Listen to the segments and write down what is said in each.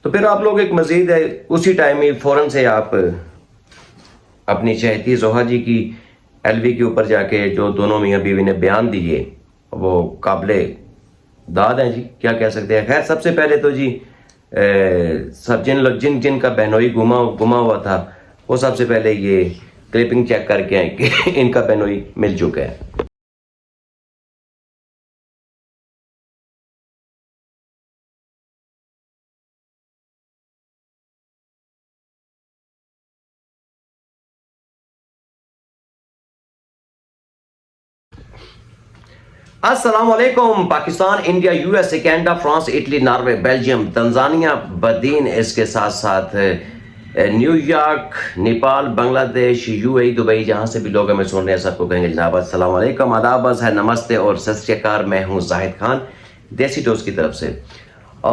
تو پھر آپ لوگ ایک مزید ہے اسی ٹائم ہی فوراً سے آپ اپنی چہیتی زوہا جی کی ایل وی کے اوپر جا کے جو دونوں میاں بیوی نے بیان دیے وہ قابل داد ہیں جی، کیا کہہ سکتے ہیں. خیر سب سے پہلے تو جی سب جن کا بہنوئی گما ہوا تھا وہ سب سے پہلے یہ کلپنگ چیک کر کے آئیں کہ ان کا بہنوئی مل چکا ہے. السلام علیکم. Pakistan, India, U S A, Canada, France, Italy, Norway, Belgium, Tanzania, Badin, اس کے ساتھ ساتھ نیو یارک، نیپال، بنگلہ دیش، یو اے ای، دبئی، جہاں سے بھی لوگ ہمیں سن رہے ہیں سب کو کہیں گے جناب السلام علیکم، آداب، ہے نمستے اور ست شری اکال. میں ہوں زاہد خان دیسی ڈوز کی طرف سے،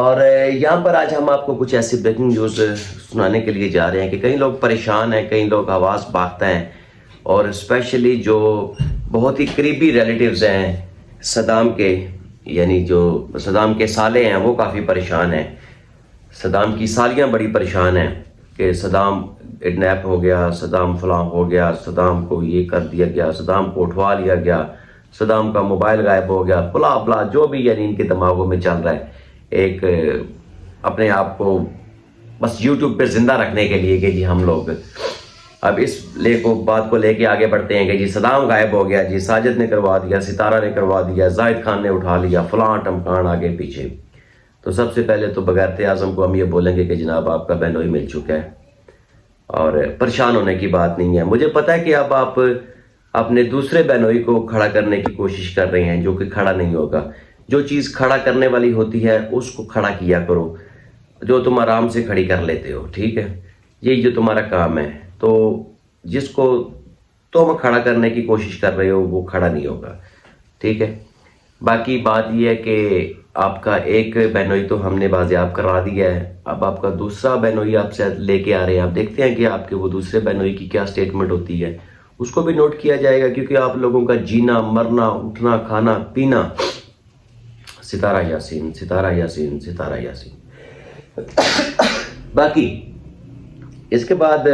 اور یہاں پر آج ہم آپ کو کچھ ایسی بریکنگ نیوز سنانے کے لیے جا رہے ہیں کہ کئی لوگ پریشان ہیں، کئی لوگ آواز باختہ ہیں، اور اسپیشلی جو بہت ہی قریبی ریلیٹیوز ہیں صدام کے، یعنی جو صدام کے سالے ہیں وہ کافی پریشان ہیں. صدام کی سالیاں بڑی پریشان ہیں کہ صدام کڈنیپ ہو گیا، صدام فلاں ہو گیا، صدام کو یہ کر دیا گیا، صدام کو اٹھوا لیا گیا، صدام کا موبائل غائب ہو گیا، بلا بلا جو بھی یعنی ان کے دماغوں میں چل رہا ہے، ایک اپنے آپ کو بس یوٹیوب پہ زندہ رکھنے کے لیے کہ جی ہم لوگ اب اس بات کو لے کے آگے بڑھتے ہیں کہ جی صدام غائب ہو گیا، جی ساجد نے کروا دیا، ستارہ نے کروا دیا، زاہد خان نے اٹھا لیا، فلاں ٹمکان آگے پیچھے. تو سب سے پہلے تو بغیرت اعظم کو ہم یہ بولیں گے کہ جناب آپ کا بہنوئی مل چکا ہے اور پریشان ہونے کی بات نہیں ہے. مجھے پتہ ہے کہ اب آپ اپنے دوسرے بہنوئی کو کھڑا کرنے کی کوشش کر رہے ہیں جو کہ کھڑا نہیں ہوگا. جو چیز کھڑا کرنے والی ہوتی ہے اس کو کھڑا کیا کرو، جو تم آرام سے کھڑی کر لیتے ہو، ٹھیک ہے، یہی جو تمہارا کام ہے. تو جس کو تم کھڑا کرنے کی کوشش کر رہے ہو وہ کھڑا نہیں ہوگا، ٹھیک ہے. باقی بات یہ ہے کہ آپ کا ایک بہنوئی تو ہم نے بازیاب کرا دیا ہے، اب آپ کا دوسرا بہنوئی آپ سے لے کے آ رہے ہیں. آپ دیکھتے ہیں کہ آپ کے وہ دوسرے بہنوئی کی کیا سٹیٹمنٹ ہوتی ہے، اس کو بھی نوٹ کیا جائے گا، کیونکہ آپ لوگوں کا جینا مرنا اٹھنا کھانا پینا ستارہ یاسین ستارہ یاسین ستارہ یاسین. باقی اس کے بعد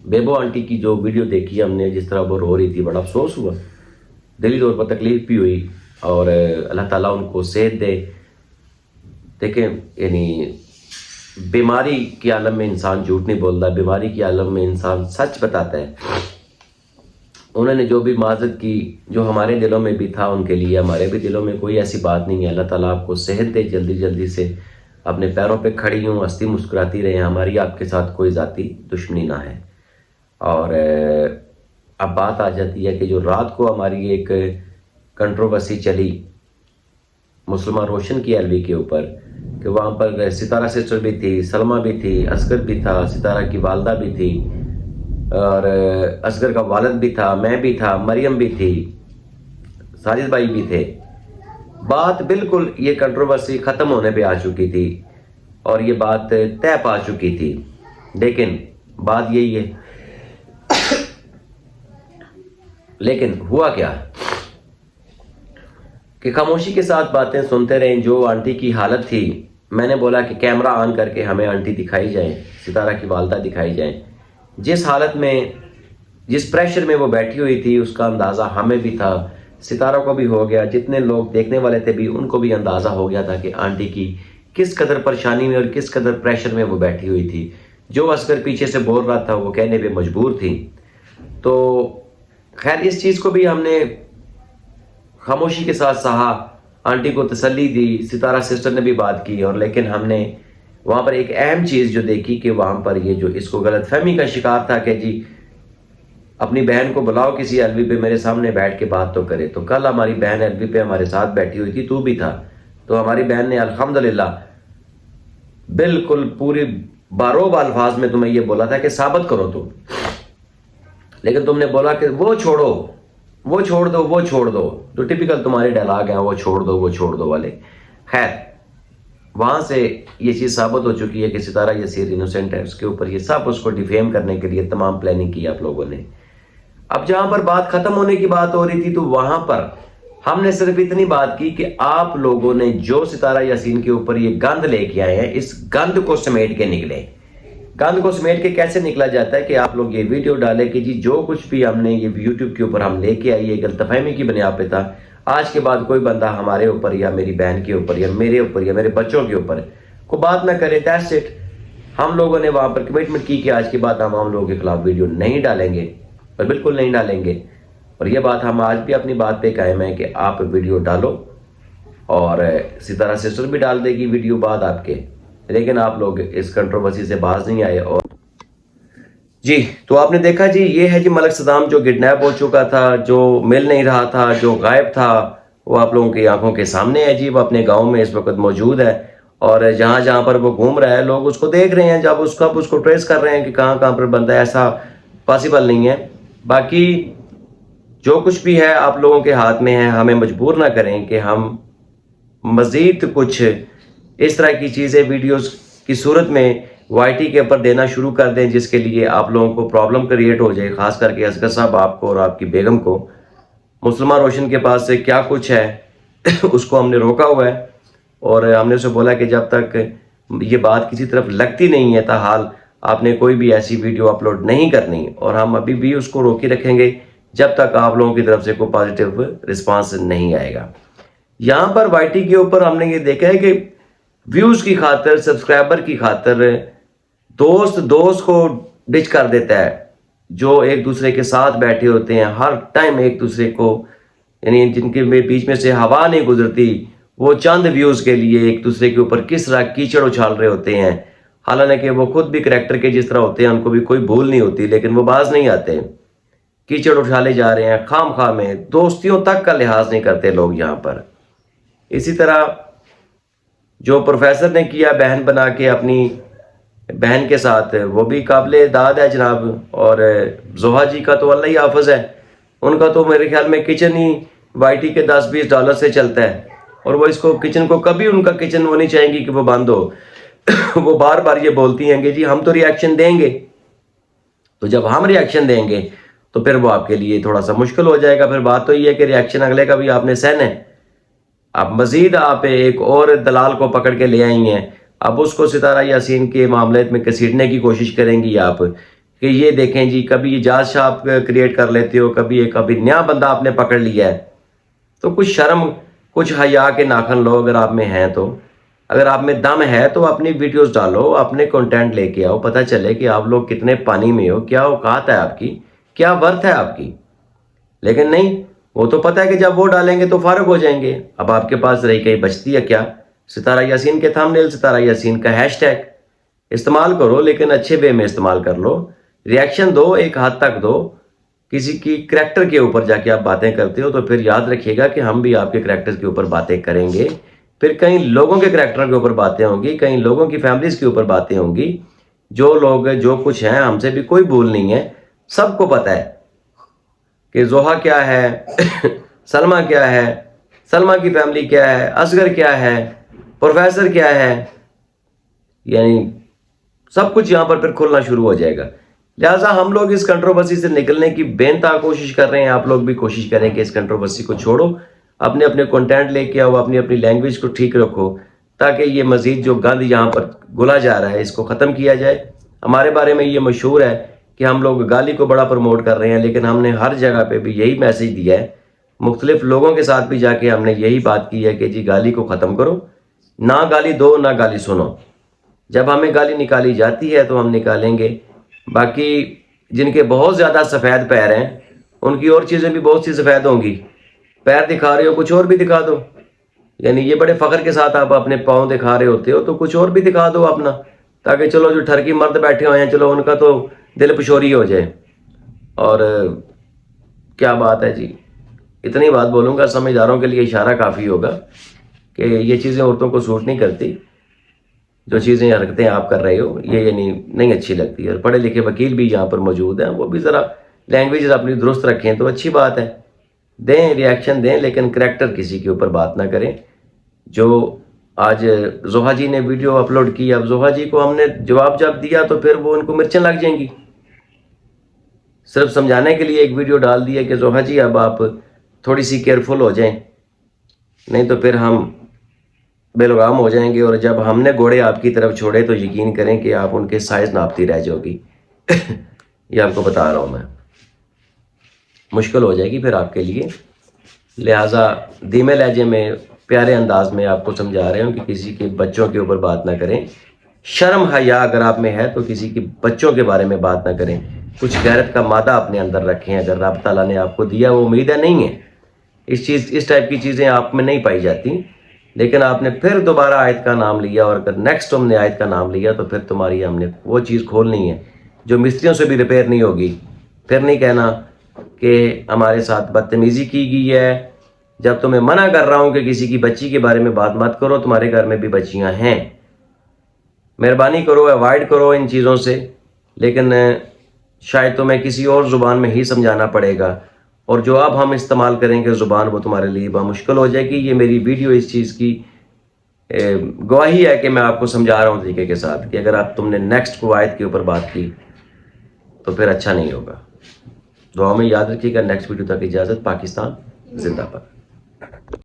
بیبو آنٹی کی جو ویڈیو دیکھی ہم نے، جس طرح وہ رو رہی تھی، بڑا افسوس ہوا، دلی طور پر تکلیف بھی ہوئی، اور اللہ تعالیٰ ان کو صحت دے. دیکھیں یعنی بیماری کے عالم میں انسان جھوٹ نہیں بولتا، بیماری کے عالم میں انسان سچ بتاتا ہے. انہوں نے جو بھی معذرت کی، جو ہمارے دلوں میں بھی تھا ان کے لیے، ہمارے بھی دلوں میں کوئی ایسی بات نہیں ہے. اللہ تعالیٰ آپ کو صحت دے، جلدی جلدی سے اپنے پیروں پہ کھڑی ہوں، ہنستی مسکراتی رہیں. ہماری آپ کے ساتھ کوئی ذاتی دشمنی نہ ہے. اور اب بات آ جاتی ہے کہ جو رات کو ہماری ایک کنٹروورسی چلی مسلمہ روشن کی ایل وی کے اوپر، کہ وہاں پر ستارہ سسٹر بھی تھی، سلمہ بھی تھی، اصغر بھی تھا، ستارہ کی والدہ بھی تھی، اور اصغر کا والد بھی تھا، میں بھی تھا، مریم بھی تھی، ساجد بھائی بھی تھے. بات بالکل یہ کنٹروورسی ختم ہونے پہ آ چکی تھی اور یہ بات طے پا چکی تھی. لیکن بات یہی ہے، لیکن ہوا کیا کہ خاموشی کے ساتھ باتیں سنتے رہیں. جو آنٹی کی حالت تھی، میں نے بولا کہ کیمرہ آن کر کے ہمیں آنٹی دکھائی جائیں، ستارہ کی والدہ دکھائی جائیں. جس حالت میں، جس پریشر میں وہ بیٹھی ہوئی تھی، اس کا اندازہ ہمیں بھی تھا، ستارہ کو بھی ہو گیا، جتنے لوگ دیکھنے والے تھے بھی ان کو بھی اندازہ ہو گیا تھا کہ آنٹی کی کس قدر پریشانی میں اور کس قدر پریشر میں وہ بیٹھی ہوئی تھی. جو اصغر پیچھے سے بول رہا تھا وہ کہنے پہ مجبور تھی. تو خیر اس چیز کو بھی ہم نے خاموشی کے ساتھ سہا، آنٹی کو تسلی دی، ستارہ سسٹر نے بھی بات کی. اور لیکن ہم نے وہاں پر ایک اہم چیز جو دیکھی کہ وہاں پر یہ جو اس کو غلط فہمی کا شکار تھا کہ جی اپنی بہن کو بلاؤ کسی ایل وی پہ، میرے سامنے بیٹھ کے بات تو کرے. تو کل ہماری بہن ایل وی پہ ہمارے ساتھ بیٹھی ہوئی تھی، تو بھی تھا. تو ہماری بہن نے الحمدللہ بالکل پوری باروب الفاظ میں تمہیں یہ بولا تھا کہ ثابت کرو تم، لیکن تم نے بولا کہ وہ چھوڑو، وہ چھوڑ دو، وہ چھوڑ دو، جو ٹپیکل تمہارے ڈائلاگ ہیں، وہ چھوڑ دو، وہ چھوڑ دو والے. خیر وہاں سے یہ چیز ثابت ہو چکی ہے کہ ستارہ یسیر انوسینٹ ہے. اس کے اوپر یہ سب اس کو ڈیفیم کرنے کے لیے تمام پلاننگ کی آپ لوگوں نے. اب جہاں پر بات ختم ہونے کی بات ہو رہی تھی، تو وہاں پر ہم نے صرف اتنی بات کی کہ آپ لوگوں نے جو ستارہ یاسین کے اوپر یہ گند لے کے آئے ہیں، اس گند کو سمیٹ کے نکلے۔ گند کو سمیٹ کے کیسے نکلا جاتا ہے کہ آپ لوگ یہ ویڈیو ڈالے کہ جی جو کچھ بھی ہم نے یہ یوٹیوب کے اوپر ہم لے کے آئیے غلط فہمی کی بنیاد پہ تھا، آج کے بعد کوئی بندہ ہمارے اوپر یا میری بہن کے اوپر یا میرے اوپر یا میرے بچوں کے اوپر کوئی بات نہ کرے۔ That's it. ہم لوگوں نے وہاں پر کمٹمنٹ کی کہ آج کے بعد ہم لوگوں کے خلاف ویڈیو نہیں ڈالیں گے، اور بالکل نہیں ڈالیں گے۔ اور یہ بات ہم آج بھی اپنی بات پہ قائم ہیں کہ آپ ویڈیو ڈالو، اور ستارہ سسٹر بھی ڈال دے گی ویڈیو بعد آپ کے، لیکن آپ لوگ اس کنٹروورسی سے باز نہیں آئے۔ اور جی تو آپ نے دیکھا جی، یہ ہے جی ملک صدام جو کڈنیپ ہو چکا تھا، جو مل نہیں رہا تھا، جو غائب تھا، وہ آپ لوگوں کی آنکھوں کے سامنے ہے جی۔ وہ اپنے گاؤں میں اس وقت موجود ہے، اور جہاں جہاں پر وہ گھوم رہا ہے لوگ اس کو دیکھ رہے ہیں، جب اس کو ٹریس کر رہے ہیں کہ کہاں کہاں پر بندہ ہے۔ ایسا پاسبل نہیں ہے۔ باقی جو کچھ بھی ہے آپ لوگوں کے ہاتھ میں ہے، ہمیں مجبور نہ کریں کہ ہم مزید کچھ اس طرح کی چیزیں ویڈیوز کی صورت میں وائی ٹی کے اوپر دینا شروع کر دیں، جس کے لیے آپ لوگوں کو پرابلم کریٹ ہو جائے، خاص کر کے اصغر صاحب آپ کو اور آپ کی بیگم کو۔ مسلمہ روشن کے پاس سے کیا کچھ ہے اس کو ہم نے روکا ہوا ہے، اور ہم نے اسے بولا کہ جب تک یہ بات کسی طرف لگتی نہیں ہے تاحال آپ نے کوئی بھی ایسی ویڈیو اپلوڈ نہیں کرنی، اور ہم ابھی بھی اس کو روکی رکھیں گے جب تک آپ لوگوں کی طرف سے کوئی پازیٹیو رسپانس نہیں آئے گا۔ یہاں پر وائی ٹی کے اوپر ہم نے یہ دیکھا ہے کہ ویوز کی خاطر، سبسکرائبر کی خاطر دوست کو ڈچ کر دیتا ہے، جو ایک دوسرے کے ساتھ بیٹھے ہوتے ہیں ہر ٹائم ایک دوسرے کو، یعنی جن کے بیچ میں سے ہوا نہیں گزرتی، وہ چند ویوز کے لیے ایک دوسرے کے اوپر کس طرح کیچڑ اچھال رہے ہوتے ہیں۔ حالانکہ وہ خود بھی کریکٹر کے جس طرح ہوتے ہیں، ان کو بھی کوئی بھول نہیں ہوتی، لیکن وہ باز نہیں آتے، کیچڑ اٹھالے جا رہے ہیں خام خواہ میں، دوستیوں تک کا لحاظ نہیں کرتے لوگ یہاں پر۔ اسی طرح جو پروفیسر نے کیا بہن بنا کے اپنی بہن کے ساتھ، وہ بھی قابل داد ہے جناب۔ اور زوہا جی کا تو اللہ ہی حافظ ہے، ان کا تو میرے خیال میں کچن ہی وائی ٹی کے $10-20 سے چلتا ہے، اور وہ اس کو کچن کو کبھی ان کا کچن وہ نہیں چاہیں گی کہ وہ بند ہو۔ وہ بار بار یہ بولتی ہیں کہ جی ہم تو ریاکشن دیں گے، تو جب ہم ریاکشن دیں گے تو پھر وہ آپ کے لیے تھوڑا سا مشکل ہو جائے گا۔ پھر بات تو یہ ہے کہ ریاکشن اگلے کا بھی آپ نے سہنا ہے۔ اب مزید آپ ایک اور دلال کو پکڑ کے لے آئی ہیں، اب اس کو ستارہ یاسین کے معاملے میں کسیڑنے کی کوشش کریں گی آپ کہ یہ دیکھیں جی کبھی اجاز شاہ آپ کریٹ کر لیتے ہو، کبھی نیا بندہ آپ نے پکڑ لیا ہے، تو کچھ شرم کچھ حیا کے ناخن لو اگر آپ میں ہیں تو۔ اگر آپ میں دم ہے تو اپنی ویڈیوز ڈالو، اپنے کنٹینٹ لے کے آؤ، پتہ چلے کہ آپ لوگ کتنے پانی میں ہو، کیا اوقات ہے آپ کی، کیا ورتھ ہے آپ کی۔ لیکن نہیں، وہ تو پتہ ہے کہ جب وہ ڈالیں گے تو فارغ ہو جائیں گے۔ اب آپ کے پاس رہی کہیں بچتی ہے کیا؟ ستارہ یاسین کے تھمبنیل، ستارہ یاسین کا ہیش ٹیگ استعمال کرو، لیکن اچھے وے میں استعمال کر لو۔ ریاکشن دو، ایک حد تک دو۔ کسی کی کریکٹر کے اوپر جا کے آپ باتیں کرتے ہو تو پھر یاد رکھیے گا کہ ہم بھی آپ کے کریکٹر کے اوپر باتیں کریں گے، پھر کئی لوگوں کے کریکٹر کے اوپر باتیں ہوں گی، کئی لوگوں کی فیملیز کے اوپر باتیں ہوں گی۔ جو لوگ جو کچھ ہیں، ہم سے بھی کوئی بھول نہیں ہے، سب کو پتہ ہے کہ زوہا کیا ہے، سلمہ کیا ہے، سلمہ کی فیملی کیا ہے، اصغر کیا ہے، پروفیسر کیا ہے، یعنی سب کچھ یہاں پر پھر کھلنا شروع ہو جائے گا۔ لہٰذا ہم لوگ اس کنٹروورسی سے نکلنے کی بے انتہا کوشش کر رہے ہیں، آپ لوگ بھی کوشش کریں کہ اس کنٹروورسی کو چھوڑو، اپنے اپنے کنٹینٹ لے کے آؤ، اپنی اپنی لینگویج کو ٹھیک رکھو، تاکہ یہ مزید جو گند یہاں پر گھلا جا رہا ہے اس کو ختم کیا جائے۔ ہمارے بارے میں یہ مشہور ہے کہ ہم لوگ گالی کو بڑا پروموٹ کر رہے ہیں، لیکن ہم نے ہر جگہ پہ بھی یہی میسج دیا ہے، مختلف لوگوں کے ساتھ بھی جا کے ہم نے یہی بات کی ہے کہ جی گالی کو ختم کرو، نہ گالی دو نہ گالی سنو۔ جب ہمیں گالی نکالی جاتی ہے تو ہم نکالیں گے۔ باقی جن کے بہت زیادہ سفید پیر ہیں ان کی اور چیزیں بھی بہت سی سفید ہوں گی۔ پیر دکھا رہے ہو، کچھ اور بھی دکھا دو، یعنی یہ بڑے فخر کے ساتھ آپ اپنے پاؤں دکھا رہے ہوتے ہو تو کچھ اور بھی دکھا دو اپنا، تاکہ چلو جو ٹھرکی مرد بیٹھے ہوئے ہیں چلو ان کا تو دل پشوری ہو جائے۔ اور کیا بات ہے جی، اتنی بات بولوں گا، سمجھداروں کے لیے اشارہ کافی ہوگا کہ یہ چیزیں عورتوں کو سوٹ نہیں کرتی، جو چیزیں حرکتیں آپ کر رہے ہو یہ یعنی نہیں اچھی لگتی۔ اور پڑھے لکھے وکیل بھی یہاں پر موجود ہیں، وہ بھی ذرا لینگویج اپنی درست رکھیں تو اچھی بات ہے، دیں ریاکشن دیں، لیکن کریکٹر کسی کے اوپر بات نہ کریں۔ جو آج زوہا جی نے ویڈیو اپلوڈ کی، اب زوہا جی کو ہم نے جواب جب دیا تو پھر وہ ان کو مرچیں لگ جائیں گی۔ صرف سمجھانے کے لیے ایک ویڈیو ڈال دی ہے کہ زوہا جی اب آپ تھوڑی سی کیئرفل ہو جائیں، نہیں تو پھر ہم بے لگام ہو جائیں گے، اور جب ہم نے گھوڑے آپ کی طرف چھوڑے تو یقین کریں کہ آپ ان کے سائز ناپتی رہ جاؤ گی یہ آپ کو بتا رہا ہوں میں، مشکل ہو جائے گی پھر آپ کے لیے. لہٰذا دھیمے لہجے میں پیارے انداز میں آپ کو سمجھا رہے ہوں کہ کسی کے بچوں کے اوپر بات نہ کریں. شرم حیا اگر آپ میں ہے تو کسی کے بچوں کے بارے میں بات نہ کریں. کچھ غیرت کا مادہ اپنے اندر رکھیں. اگر رب تعالیٰ نے آپ کو دیا وہ امید ہے نہیں ہے، اس ٹائپ کی چیزیں آپ میں نہیں پائی جاتی. لیکن آپ نے پھر دوبارہ آیت کا نام لیا، اور اگر نیکسٹ ہم نے آیت کا نام لیا تو پھر تمہاری ہم نے وہ چیز کھولنی ہے جو مستریوں سے بھی ریپیئر نہیں ہوگی. پھر نہیں کہنا کہ ہمارے ساتھ بدتمیزی کی گئی ہے. جب تمہیں منع کر رہا ہوں کہ کسی کی بچی کے بارے میں بات مت کرو، تمہارے گھر میں بھی بچیاں ہیں، مہربانی کرو اوائڈ کرو ان چیزوں سے. لیکن شاید تمہیں کسی اور زبان میں ہی سمجھانا پڑے گا، اور جو اب ہم استعمال کریں گے زبان وہ تمہارے لیے مشکل ہو جائے گی. یہ میری ویڈیو اس چیز کی گواہی ہے کہ میں آپ کو سمجھا رہا ہوں طریقے کے ساتھ کہ اگر آپ تم نے نیکسٹ کو آیت کے اوپر بات کی تو پھر اچھا نہیں ہوگا. دعا میں یاد رکھیے گا. نیکسٹ ویڈیو تک اجازت. پاکستان زندہ باد.